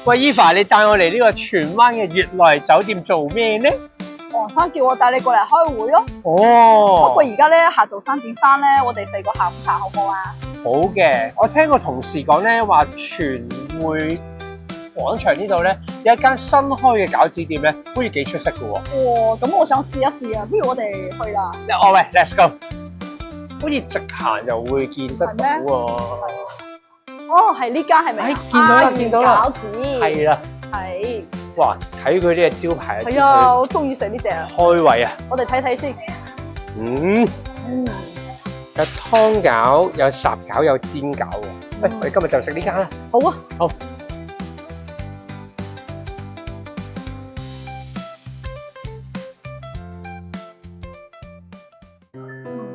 喂，Eva，你帶我嚟呢個荃灣嘅悦來酒店做咩呢？黃生叫我帶你過嚟開會咯。不哦，過而家咧下晝3點3咧，我哋食個下午茶好唔好啊？好嘅，我聽個同事講咧話，荃匯廣場呢度咧有一間新開嘅餃子店咧，好似幾出色嘅喎。哇，咁我想試一試啊，不如我哋去啦。哦喂，Let's go！好似直行又會見得到喎。哦，係呢間係咪？見到啦，見到啦。餃子係啦。係。哇，睇佢呢個招牌啊！係啊，我中意食呢隻啊。開胃啊！我哋睇睇先。有湯餃，有烚餃，有煎餃喎。喂，我哋今日就食呢間啦。好啊。好。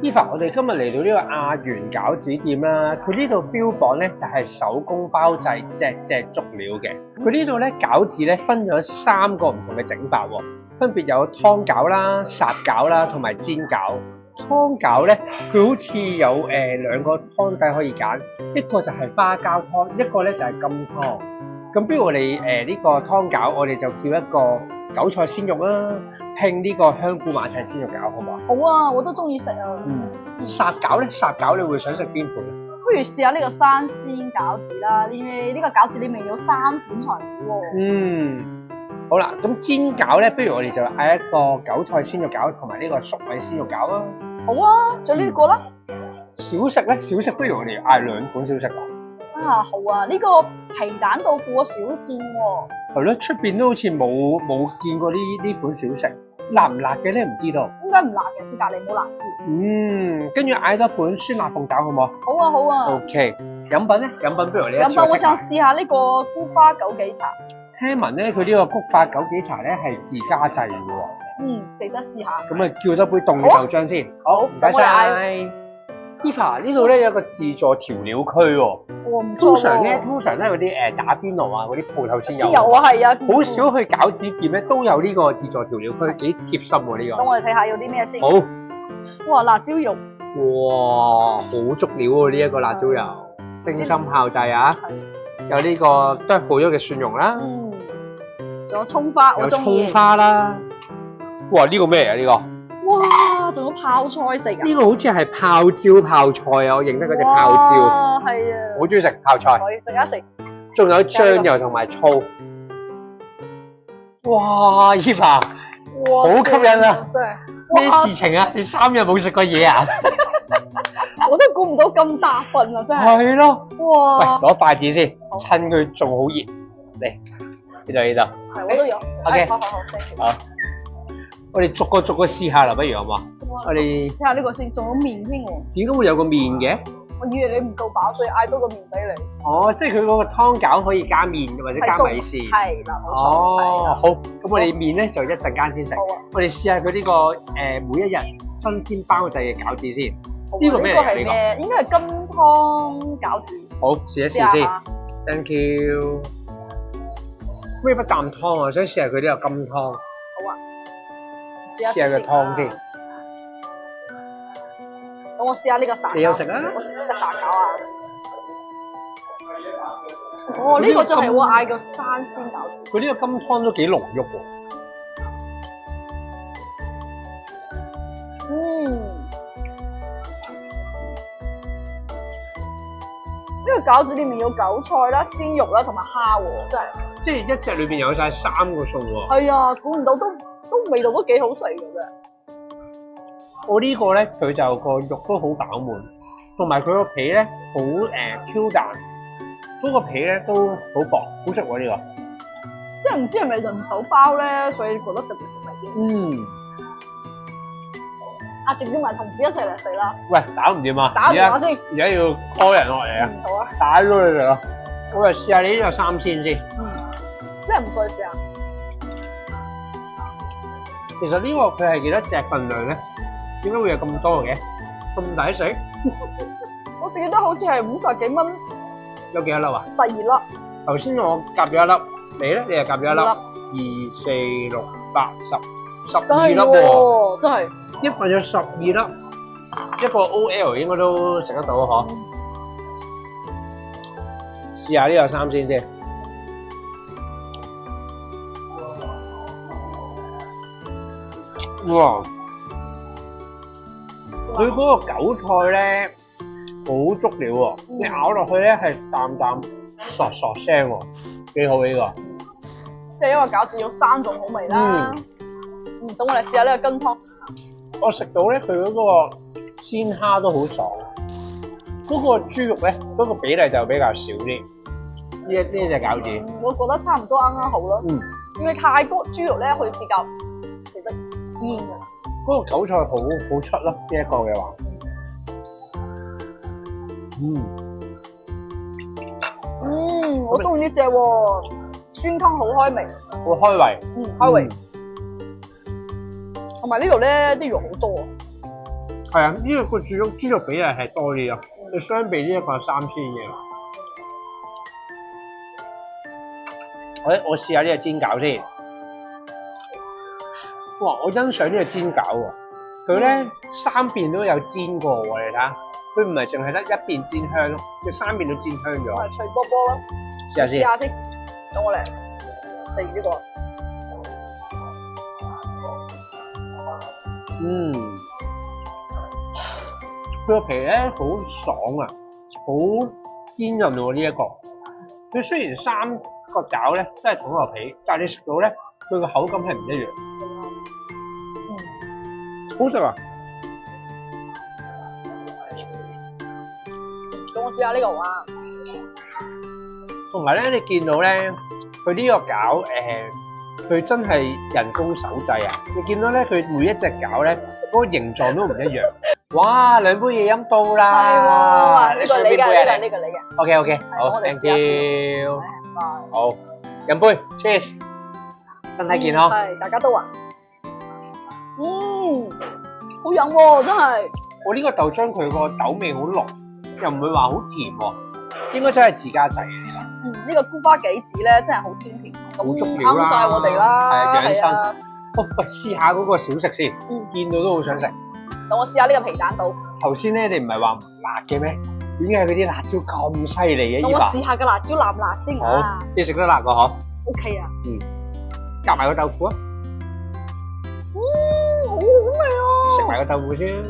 Eva，我哋今日嚟到呢個亞元餃子店啦，佢呢度標榜咧就係手工包製，隻隻足料嘅。佢呢度咧餃子咧分咗3個唔同嘅整法喎，分別有湯餃啦、烚餃啦同埋煎餃。湯餃咧，佢好似有2個湯底可以揀，一個就係花膠湯，一個咧就係金湯。咁不如我哋呢個湯餃，我哋就叫一個韭菜鮮肉啦，拼呢個香菇馬蹄鮮肉餃，好唔好啊？好啊，我都中意食啊。烚餃咧，烚餃你會想食邊款啊？不如試下呢個生鮮餃子啦，呢個餃子裏面有3款材料喎。好啦，咁煎餃咧，不如我哋就嗌一個韭菜鮮肉餃同埋呢個粟米鮮肉餃啦。好啊，仲有呢個啦。小食咧，小食不如我哋嗌2款小食啊。啊，好啊，呢個皮蛋豆腐我少見喎。係咯，出邊都好似冇見過呢款小食，辣唔辣嘅咧唔知道。應該唔辣嘅，佢隔離冇辣椒。跟住嗌多款酸辣鳳爪好唔好？好啊，好啊。OK，飲品咧，飲品不如我哋一次。飲品我想試下呢個菊花枸杞茶。聽聞咧，佢呢個菊花枸杞茶咧係自家製嘅喎。值得試下。咁啊，叫多杯凍嘅豆漿先。好，唔該晒。Eva 呢度咧有個自助調料區喎。唔錯喎。通常咧嗰啲打邊爐啊嗰啲鋪頭先有。先有啊，係啊。好少去餃子店咧都有呢個自助調料區，幾貼心喎呢個。咁我哋睇下有啲咩先。好。哇，辣椒油。哇，好足料喎呢一個辣椒油，精心炮製啊！有呢個剁好咗嘅蒜蓉啦。仲有葱花，我中意。有葱花啦。哇，呢個咩嚟啊？呢個？哇，仲有泡菜食啊！呢個好似係泡椒泡菜啊，我認得嗰隻泡椒。哇，係啊！好中意食泡菜。可以，陣間食。仲有醬油同埋醋。哇 ，Eva，好吸引啊！真係。咩事情啊？你3日冇食過嘢啊？我都估唔到咁大份啊！真係。係咯。哇！喂，攞筷子先，趁佢仲好熱。嚟，呢度。係，我都有。OK。好。好。我哋逐個試下啦，不如好嘛？我哋睇下呢個先，仲有麵添喎。點解會有個麵嘅？我以為你唔夠飽，所以嗌多個麵俾你。哦，即係佢嗰個湯餃可以加麵或者加米線。係啦，冇錯。哦，好，咁我哋麵咧就一陣間先食。好啊。我哋試下佢呢個每一日新鮮包製嘅餃子先。呢個咩嚟？呢個應該係金湯餃子。好，試一試先。Thank you。不如一啖湯啊，想試下佢呢個金湯。好啊。試下個湯先。咁我試下呢個烚餃。你有食啊？我試呢個烚餃啊。哦，呢個就係我嗌個生鮮餃子。佢呢個金湯都幾濃郁喎。呢個餃子裏面有韭菜啦、鮮肉啦同埋蝦喎，真係。即係一隻裏邊有晒3個餸喎。係啊，估唔到都味道都幾好食嘅啫。我呢個咧，佢就個肉都好飽滿，同埋佢個皮咧好Q 彈，嗰個皮咧都好薄，好食喎呢個。即係唔知係咪人手包咧，所以覺得特別好味。直接埋同事一齊嚟食啦。喂，打唔掂啊？打電話先。而家要 call 人落嚟啊。好啊。打咗佢哋咯。我哋試下你呢個3鮮先。真係唔錯，試下。其實呢個佢係幾多隻份量咧？點解會有咁多嘅？咁抵食？我記得好似係50幾蚊。有幾多粒啊？12粒。頭先我夾咗1粒，你咧你又夾咗1粒。2、4、6、8、10， 12粒喎。真係。一份有12粒，一個 OL 應該都食得到嗬。試下呢個3鮮先。哇！佢嗰個韭菜咧好足料喎，你咬落去咧係啖啖嗦嗦聲喎，幾好呢個。即係因為餃子有3種口味啦。等我嚟試下呢個羹湯。我食到咧佢嗰個鮮蝦都好爽，嗰個豬肉咧嗰個比例就比較少啲。呢隻餃子，我覺得差唔多啱啱好咯。因為太多豬肉咧，會比較食得煙㗎。嗰個韭菜好出咯，呢一個嘅話。我中意呢隻喎，酸湯好開胃。好開胃。開胃。同埋呢度咧啲肉好多。係啊，呢個豬肉比例係多啲咯。你相比呢一個3000嘅話，我試下呢個煎餃先。哇！我欣賞呢個煎餃喎，佢咧3邊都有煎過喎，你睇下，佢唔係淨係得一邊煎香咯，佢3邊都煎香咗。係脆波波咯。試下先。試下先。等我嚟食呢個。佢個皮咧好爽啊，好堅韌喎呢一個。佢雖然3個餃咧都係同一個皮，但係你食到咧，佢個口感係唔一樣。好食啊！等我試下呢個啊。同埋咧，你見到咧，佢呢個餃佢真係人工手製啊！你見到咧，佢每一隻餃咧，嗰個形狀都唔一樣。哇！2杯嘢飲到啦！你想邊杯啊？呢個你嘅。OK， 好 ，thank you。好，飲杯 ，cheers， 身體健康。係，大家都話。好飲喎，真係。我呢個豆漿佢個豆味好濃，又唔會話好甜喎，應該真係自家製嘅呢個。呢個菊花杞子咧真係好清甜，咁啱晒我哋啦。係啊，養生。喂，試下嗰個小食先，見到都好想食。等我試下呢個皮蛋糕。頭先咧，你唔係話唔辣嘅咩？點解佢啲辣椒咁犀利嘅？等我試下個辣椒辣唔辣先啊！好，你食得辣個嗬 ？OK 啊。夾埋個豆腐啊！好好味啊！食埋個豆腐先。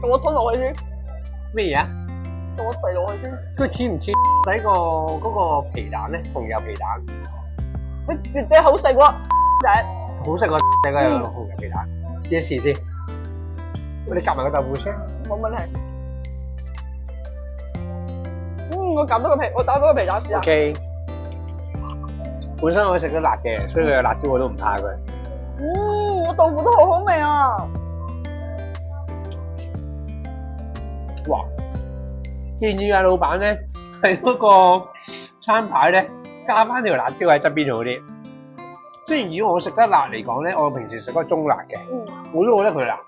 仲我吞落去先。咩嘢啊？仲我肥落去先。佢似唔似睇個嗰個皮蛋咧？紅油皮蛋。絕對好食喎，仔。好食過呢個紅油皮蛋。試一試先。你夾埋個豆腐先。冇問題。我夾到個皮，我打到個皮蛋試下。OK。本身我食得辣嘅，所以佢嘅辣椒我都唔怕佢。我豆腐都好好味啊！哇！建議啊，老闆咧喺嗰個餐牌咧加翻條辣椒喺側邊好啲。雖然如果我食得辣嚟講咧，我平時食嗰中辣嘅，我都覺得佢辣，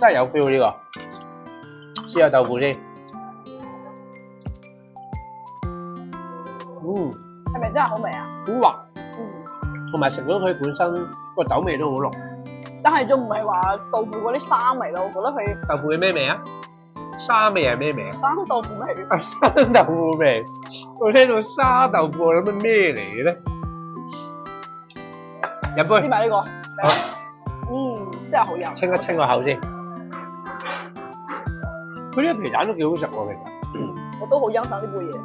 真係有 feel 呢個。試下豆腐先。係咪真係好味啊？好滑。同埋食到佢本身個豆味都好濃，但係仲唔係話豆腐嗰啲沙味咯？我覺得佢豆腐嘅咩味啊？沙味係咩味啊？生豆腐味。生豆腐味，我聽到沙豆腐，我諗係咩嚟嘅咧？飲杯。試埋呢個。真係好飲。清一清個口先。佢呢個皮蛋都幾好食喎，其實。我都好欣賞呢杯嘢。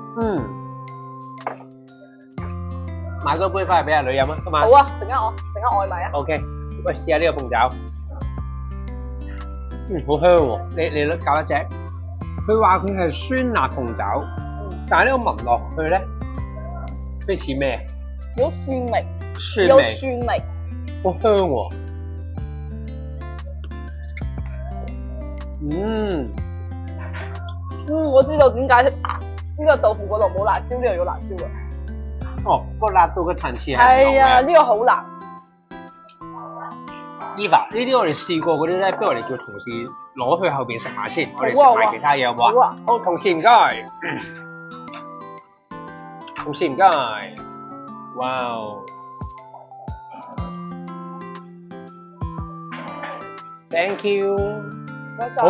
買多杯翻嚟俾阿女飲啊，今晚。好啊，陣間外賣啊。OK， 喂，試下呢個鳳爪。好香喎！你搞一隻。佢話佢係酸辣鳳爪，但係呢個聞落去咧，佢似咩？有酸味。有酸味。好香喎！我知道點解呢個豆腐嗰度冇辣椒，呢度有辣椒嘅。哦，個辣度嘅層次係唔同嘅。係啊，呢個好辣。Eva，呢啲我哋試過嗰啲咧，不如我哋叫同事攞去後邊食埋先，我哋食埋其他嘢好唔好啊？好，同事唔該。同事唔該。哇 ！Thank you。唔該晒。好，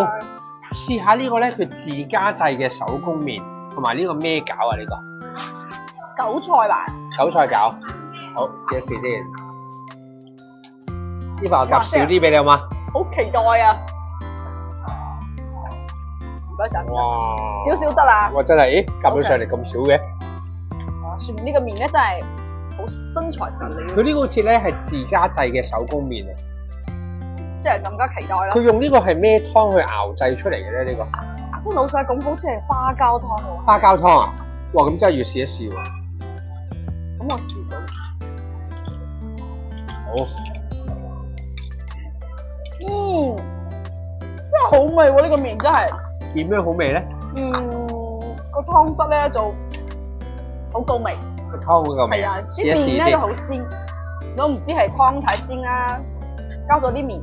試下呢個咧，佢自家製嘅手工麵，同埋呢個咩餃啊？呢個？韭菜吧，韭菜餃，好試一試先。呢份我夾少啲俾你好嘛？好期待啊！唔該晒。哇！少少得啦。哇！真係，咦？夾到上嚟咁少嘅。算呢個麵咧真係好真材實料。佢呢個好似咧係自家製嘅手工麵啊！即係更加期待啦。佢用呢個係咩湯去熬製出嚟嘅咧？呢個？咁老細講好似係花膠湯喎。花膠湯啊！哇！咁真係要試一試喎。咁我試過。好。真係好味喎！呢個麵真係。點樣好味咧？個湯汁咧就好夠味。個湯好夠味。係啊，試一試啲麵咧就好鮮。我唔知係湯太鮮啦，加咗啲麵。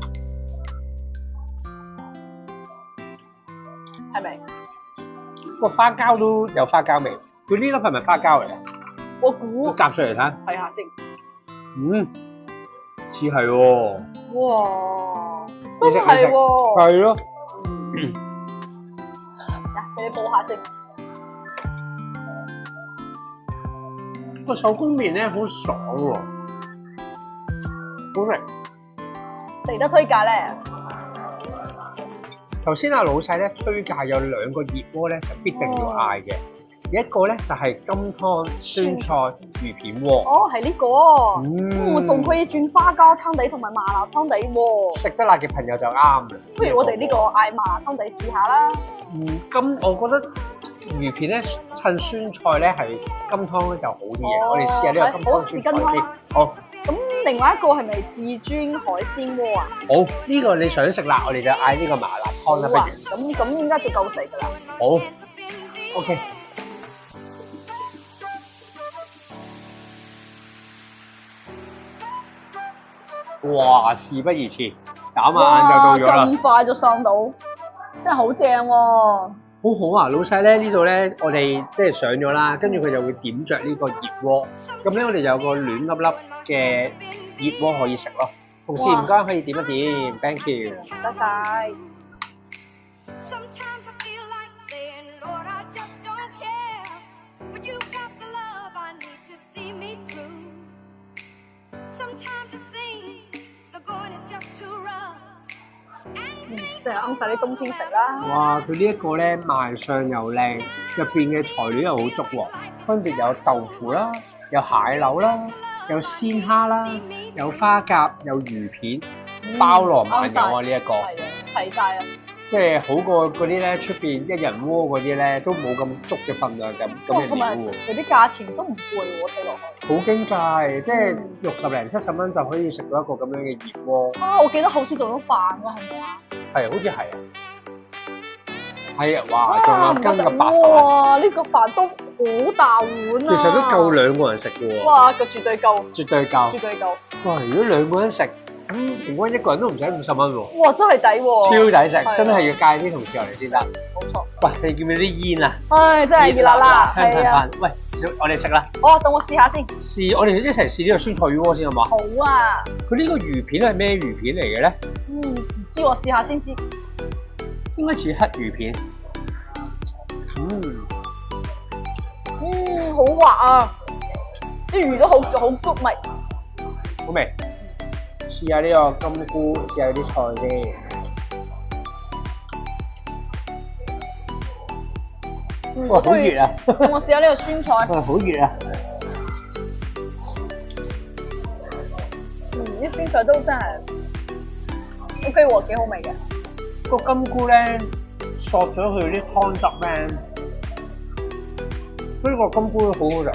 係咪？個花膠都有花膠味。佢呢粒係咪花膠嚟嘅？我估。我夾上嚟睇。睇下先。似係喎。哇！真係喎。係咯。嚟，俾你報下先。個手工麵咧好爽喎，好味。值得推介咧。頭先阿老細咧推介有2個熱鍋咧，就必定要嗌嘅。一個咧就係金湯酸菜魚片鍋。哦，係呢個。我仲可以轉花膠湯底同埋麻辣湯底喎。食得辣嘅朋友就啱啦。不如我哋呢個嗌麻辣湯底試下啦。我覺得魚片咧襯酸菜咧係金湯咧就好啲嘅。我哋試下呢個金湯酸菜先。好。咁另外一個係咪至尊海鮮鍋啊？好，呢個你想食辣，我哋就嗌呢個麻辣湯啦，不如。咁應該就夠食噶啦。好。OK。哇！事不宜遲，眨下眼就到咗啦。咁快就上到，真係好正喎！好好啊，老細咧呢度咧，我哋即係上咗啦，跟住佢就會點着呢個熱鍋，咁咧我哋就有個暖粒粒嘅熱鍋可以食咯。同事唔該可以點一點 ，thank you。唔該晒。即係啱晒啲冬天食啦。哇！佢呢一個咧賣相又靚，入邊嘅材料又好足喎，分別有豆腐啦，有蟹柳啦，有鮮蝦啦，有花甲，有魚片，包羅萬有啊！呢一個係啊，齊晒啊！即係好過嗰啲咧出邊一人鍋嗰啲咧，都冇咁足嘅份量咁嘅料喎。佢啲價錢都唔貴喎，睇落去。好經濟，即係60零70蚊就可以食到一個咁樣嘅熱鍋。啊，我記得好似做咗飯㗎，係咪啊？係，好似係啊。係啊，哇！仲有羹嘅白飯。哇！呢個飯都好大碗啊。其實都夠2個人食嘅喎。哇！個絕對夠。絕對夠。絕對夠。哇！如果2個人食，咁平均一個人都唔使50蚊喎。哇！真係抵喎。超抵食，真係要介啲同事落嚟先得。冇錯。喂，你見唔見啲煙啊？唉，真係熱辣辣，係啊。喂，我哋食啦。哦，等我試下先。我哋一齊試呢個酸菜魚鍋先好嘛？好啊。佢呢個魚片係咩魚片嚟嘅咧？唔知我試下先知。應該似黑魚片。好滑啊！啲魚都好足味。好味。試下呢個金菇，試下啲菜先。哇，好熱啊！我試下呢個酸菜。哇，好熱啊！啲酸菜都真係 OK 喎，幾好味嘅。個金菇咧，索咗佢啲湯汁咧，所以個金菇好好食。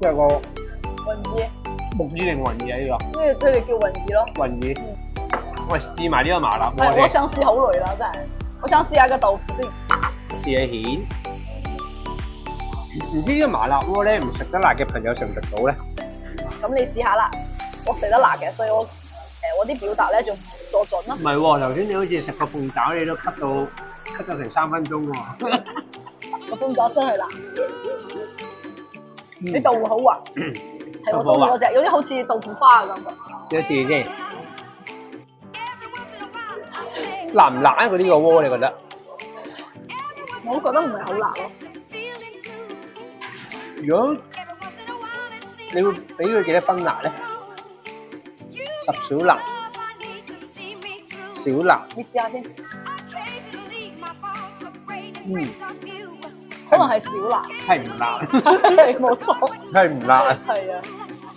即係個雲耳。木耳定雲耳啊？呢個。佢哋叫雲耳咯。雲耳。喂，試埋呢個麻辣鍋。我想試好耐啦，真係。我想試下個豆腐先。試下蜆。唔知呢個麻辣鍋咧，唔食得辣嘅朋友食唔食到咧？咁你試下啦，我食得辣嘅，所以我啲表達咧仲做準咯。唔係喎，頭先你好似食個鳳爪，你都咳咗成3分鐘喎。個鳳爪真係辣。啲豆腐好滑，係我中意嗰隻，有啲好似豆腐花嘅感覺。試一試先。辣唔辣啊？佢呢個鍋你覺得？我覺得唔係好辣咯。如果你會俾佢幾多分辣咧？10十小辣，小辣，你試下先。嗯，可能係小辣。係唔辣，係冇錯。係唔辣啊？係啊。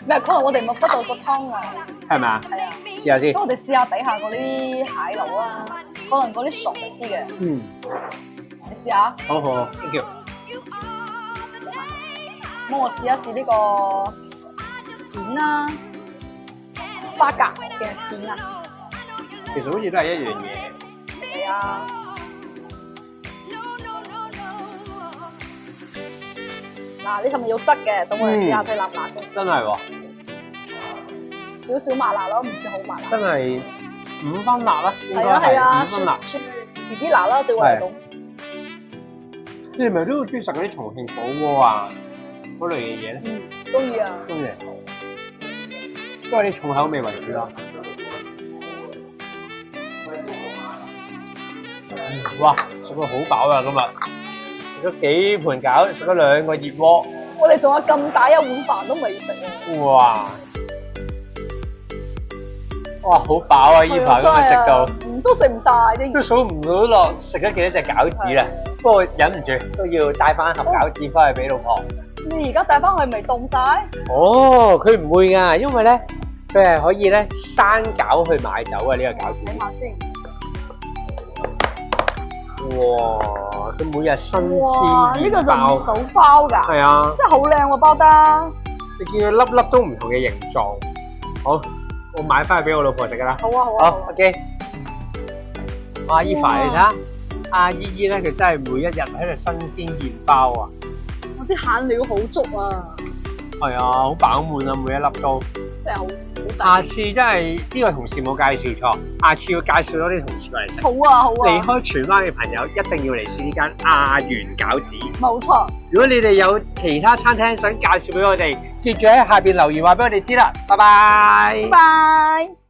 咩？可能我哋冇得到個湯啊。係咪啊？係啊。試下先。咁我哋試下底下嗰啲蟹佬啊，可能嗰啲熟啲嘅。嗯。你試下。好好 ，thank you。咁我試一試呢個片啦，花甲嘅片啊。其實好似都係一樣嘢。係啊。嗱，呢係咪要汁嘅？等我哋試下佢辣唔辣先。真係喎。少少麻辣咯，唔算好麻辣。真係5分辣啦，應該係啊， 5分辣。B B 辣啦，對我嚟講。你係咪都好中意食嗰啲重慶火鍋啊？嗰類嘅嘢咧？中意啊。中意。都係啲重口味為主啦。哇！食到好飽啊！今日食咗幾盤餃，食咗2個熱鍋。我哋仲有咁大一碗飯都未食啊！哇！哇！好飽啊！依排都未食到。都食唔晒啲。都數唔到落食咗幾多隻餃子啦。不過忍唔住都要帶翻盒餃子翻去俾老婆。你而家帶翻去未凍晒？哦，佢唔會㗎，因為咧佢係可以咧生餃去買走嘅呢個餃子。睇下先。哇！佢每日新鮮哇！呢個就唔手包㗎。係啊。真係好靚喎，包得。你見佢粒粒都唔同嘅形狀。好，我買翻去俾我老婆食㗎啦。好啊，好啊。好 ，OK。阿依凡，你睇下，阿姨姨咧，佢真係每一日喺度新鮮現包啊！我啲餡料好足啊！係啊，好飽滿啊，每一粒都。真係好下次真係呢個同事冇介紹錯，下次要介紹多啲同事過嚟食。好啊，好啊！離開荃灣嘅朋友一定要嚟試呢間阿元餃子。冇錯。如果你哋有其他餐廳想介紹俾我哋，記住喺下邊留言話俾我哋知啦。拜拜。拜。